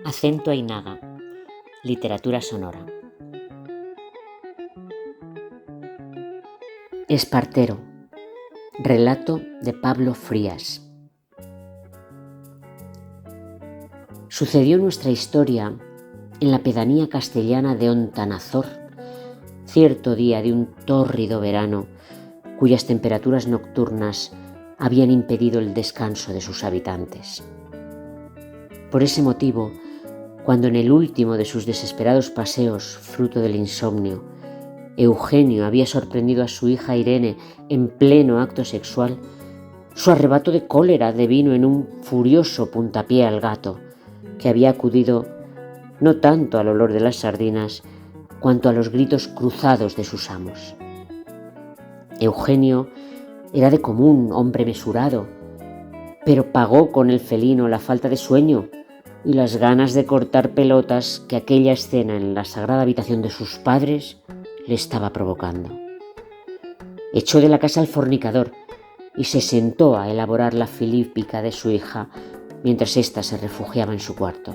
Acento Ainaga, literatura sonora. Espartero, relato de Pablo Frías. Sucedió nuestra historia en la pedanía castellana de Ontanazor, cierto día de un tórrido verano cuyas temperaturas nocturnas habían impedido el descanso de sus habitantes. Por ese motivo, cuando en el último de sus desesperados paseos, fruto del insomnio, Eugenio había sorprendido a su hija Irene en pleno acto sexual, su arrebato de cólera devino en un furioso puntapié al gato, que había acudido no tanto al olor de las sardinas, cuanto a los gritos cruzados de sus amos. Eugenio era de común hombre mesurado, pero pagó con el felino la falta de sueño y las ganas de cortar pelotas que aquella escena en la sagrada habitación de sus padres le estaba provocando. Echó de la casa al fornicador y se sentó a elaborar la filípica de su hija mientras ésta se refugiaba en su cuarto.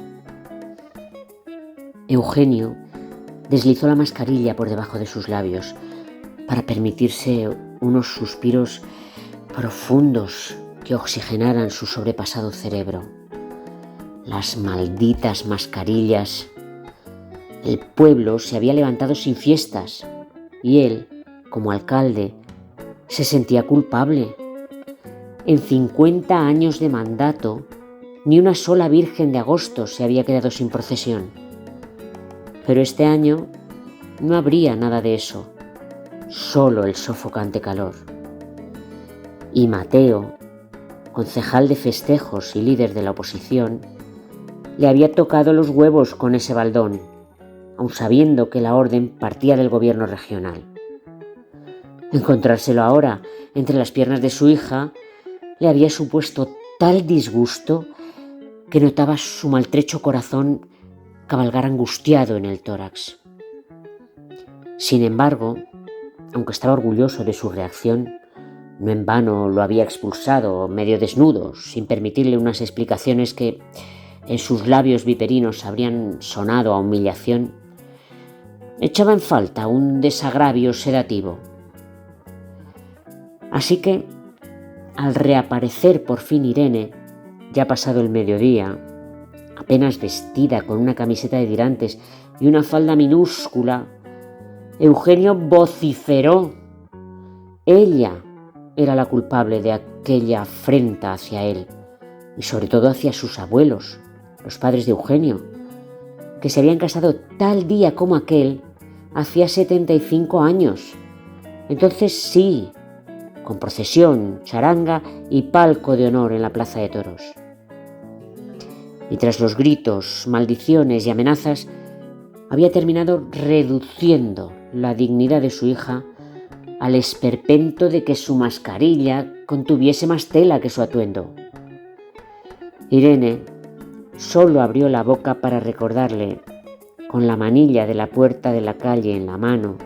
Eugenio deslizó la mascarilla por debajo de sus labios para permitirse unos suspiros profundos que oxigenaran su sobrepasado cerebro. Las malditas mascarillas. El pueblo se había levantado sin fiestas y él, como alcalde, se sentía culpable. En 50 años de mandato, ni una sola Virgen de Agosto se había quedado sin procesión. Pero este año no habría nada de eso, solo el sofocante calor. Y Mateo, concejal de festejos y líder de la oposición, le había tocado los huevos con ese baldón, aun sabiendo que la orden partía del gobierno regional. Encontrárselo ahora entre las piernas de su hija le había supuesto tal disgusto que notaba su maltrecho corazón cabalgar angustiado en el tórax. Sin embargo, aunque estaba orgulloso de su reacción, no en vano lo había expulsado medio desnudo, sin permitirle unas explicaciones que en sus labios viperinos habrían sonado a humillación, echaba en falta un desagravio sedativo. Así que, al reaparecer por fin Irene, ya pasado el mediodía, apenas vestida con una camiseta de tirantes y una falda minúscula, Eugenio vociferó. Ella era la culpable de aquella afrenta hacia él y sobre todo hacia sus abuelos, los padres de Eugenio, que se habían casado tal día como aquel hacía 75 años. Entonces sí, con procesión, charanga y palco de honor en la plaza de toros. Y tras los gritos, maldiciones y amenazas, había terminado reduciendo la dignidad de su hija al esperpento de que su mascarilla contuviese más tela que su atuendo. Irene solo abrió la boca para recordarle, con la manilla de la puerta de la calle en la mano,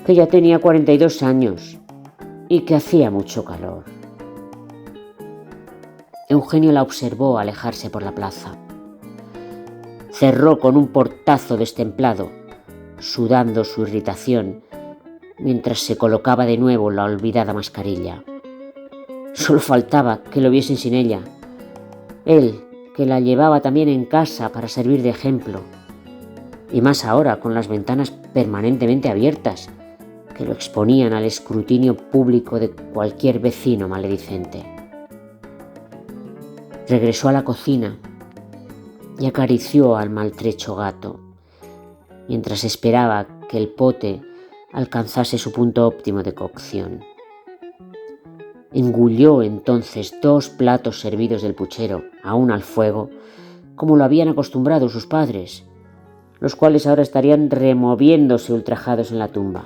que ya tenía 42 años y que hacía mucho calor. Eugenio la observó alejarse por la plaza. Cerró con un portazo destemplado, sudando su irritación, mientras se colocaba de nuevo la olvidada mascarilla. Solo faltaba que lo viesen sin ella. Él, que la llevaba también en casa para servir de ejemplo, y más ahora con las ventanas permanentemente abiertas, que lo exponían al escrutinio público de cualquier vecino maledicente. Regresó a la cocina y acarició al maltrecho gato, mientras esperaba que el pote alcanzase su punto óptimo de cocción. Engulló entonces 2 platos servidos del puchero, aún al fuego, como lo habían acostumbrado sus padres, los cuales ahora estarían removiéndose ultrajados en la tumba.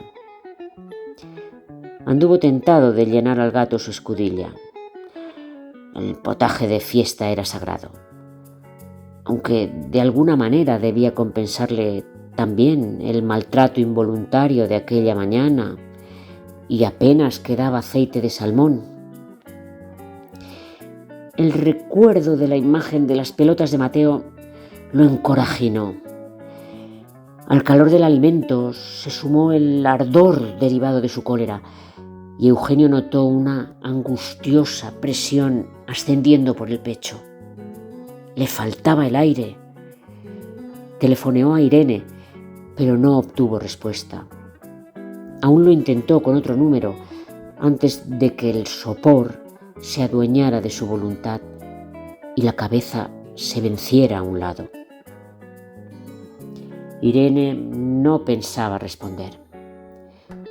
Anduvo tentado de llenar al gato su escudilla. El potaje de fiesta era sagrado, aunque de alguna manera debía compensarle también el maltrato involuntario de aquella mañana y apenas quedaba aceite de salmón. El recuerdo de la imagen de las pelotas de Mateo lo encorajinó. Al calor del alimento se sumó el ardor derivado de su cólera y Eugenio notó una angustiosa presión ascendiendo por el pecho. Le faltaba el aire. Telefoneó a Irene, pero no obtuvo respuesta. Aún lo intentó con otro número antes de que el sopor se adueñara de su voluntad y la cabeza se venciera a un lado. Irene no pensaba responder.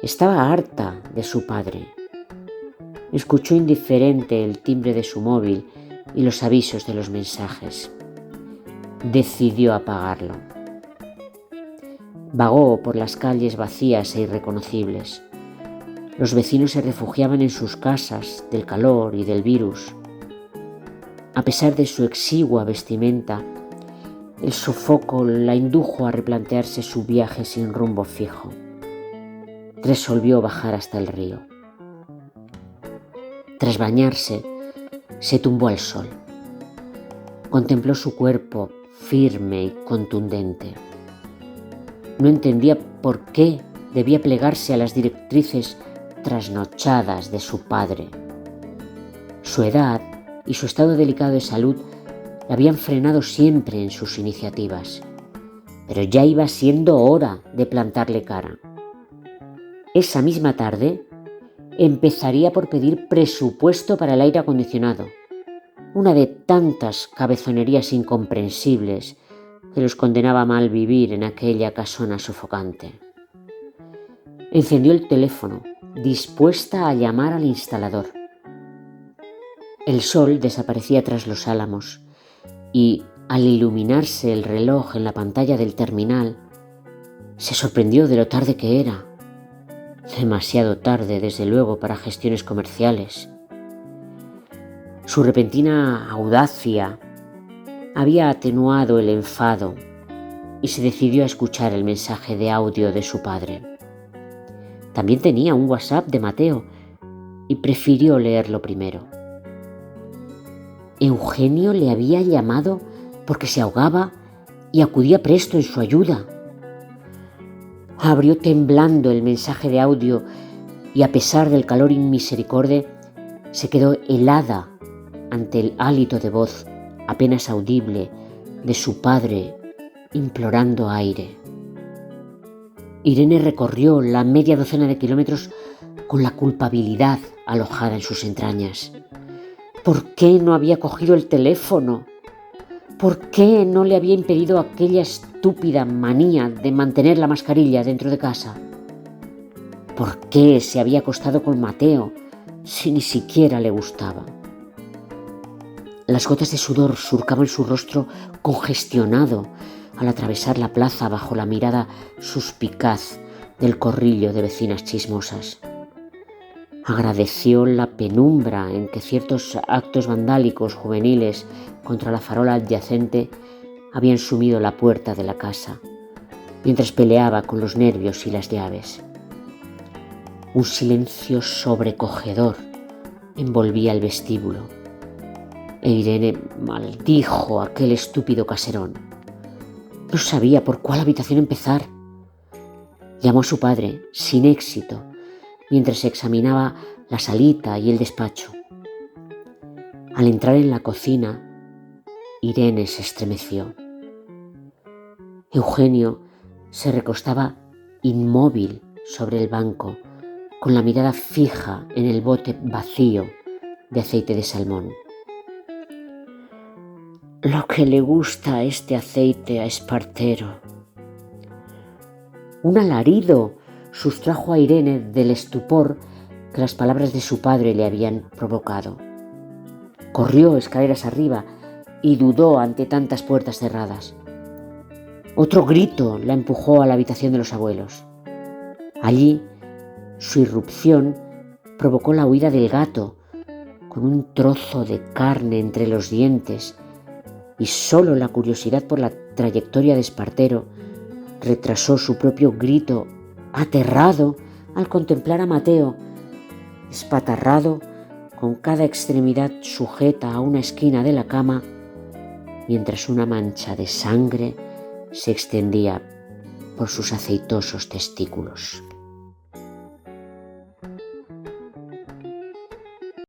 Estaba harta de su padre. Escuchó indiferente el timbre de su móvil y los avisos de los mensajes. Decidió apagarlo. Vagó por las calles vacías e irreconocibles. Los vecinos se refugiaban en sus casas del calor y del virus. A pesar de su exigua vestimenta, el sofoco la indujo a replantearse su viaje sin rumbo fijo. Resolvió bajar hasta el río. Tras bañarse, se tumbó al sol. Contempló su cuerpo firme y contundente. No entendía por qué debía plegarse a las directrices trasnochadas de su padre. Su edad y su estado delicado de salud le habían frenado siempre en sus iniciativas, pero ya iba siendo hora de plantarle cara. Esa misma tarde empezaría por pedir presupuesto para el aire acondicionado, una de tantas cabezonerías incomprensibles que los condenaba a mal vivir en aquella casona sofocante. Encendió el teléfono, dispuesta a llamar al instalador. El sol desaparecía tras los álamos y, al iluminarse el reloj en la pantalla del terminal, se sorprendió de lo tarde que era. Demasiado tarde, desde luego, para gestiones comerciales. Su repentina audacia había atenuado el enfado y se decidió a escuchar el mensaje de audio de su padre. También tenía un WhatsApp de Mateo y prefirió leerlo primero. Eugenio le había llamado porque se ahogaba y acudía presto en su ayuda. Abrió temblando el mensaje de audio y, a pesar del calor inmisericorde, se quedó helada ante el hálito de voz apenas audible de su padre implorando aire. Irene recorrió la media docena de kilómetros con la culpabilidad alojada en sus entrañas. ¿Por qué no había cogido el teléfono? ¿Por qué no le había impedido aquella estúpida manía de mantener la mascarilla dentro de casa? ¿Por qué se había acostado con Mateo si ni siquiera le gustaba? Las gotas de sudor surcaban su rostro congestionado al atravesar la plaza bajo la mirada suspicaz del corrillo de vecinas chismosas. Agradeció la penumbra en que ciertos actos vandálicos juveniles contra la farola adyacente habían sumido la puerta de la casa, mientras peleaba con los nervios y las llaves. Un silencio sobrecogedor envolvía el vestíbulo, e Irene maldijo aquel estúpido caserón. No sabía por cuál habitación empezar. Llamó a su padre, sin éxito, mientras examinaba la salita y el despacho. Al entrar en la cocina, Irene se estremeció. Eugenio se recostaba inmóvil sobre el banco, con la mirada fija en el bote vacío de aceite de salmón. Lo que le gusta a este aceite a Espartero. Un alarido sustrajo a Irene del estupor que las palabras de su padre le habían provocado. Corrió escaleras arriba y dudó ante tantas puertas cerradas. Otro grito la empujó a la habitación de los abuelos. Allí, su irrupción provocó la huida del gato, con un trozo de carne entre los dientes, y solo la curiosidad por la trayectoria de Espartero retrasó su propio grito aterrado al contemplar a Mateo, espatarrado, con cada extremidad sujeta a una esquina de la cama, mientras una mancha de sangre se extendía por sus aceitosos testículos.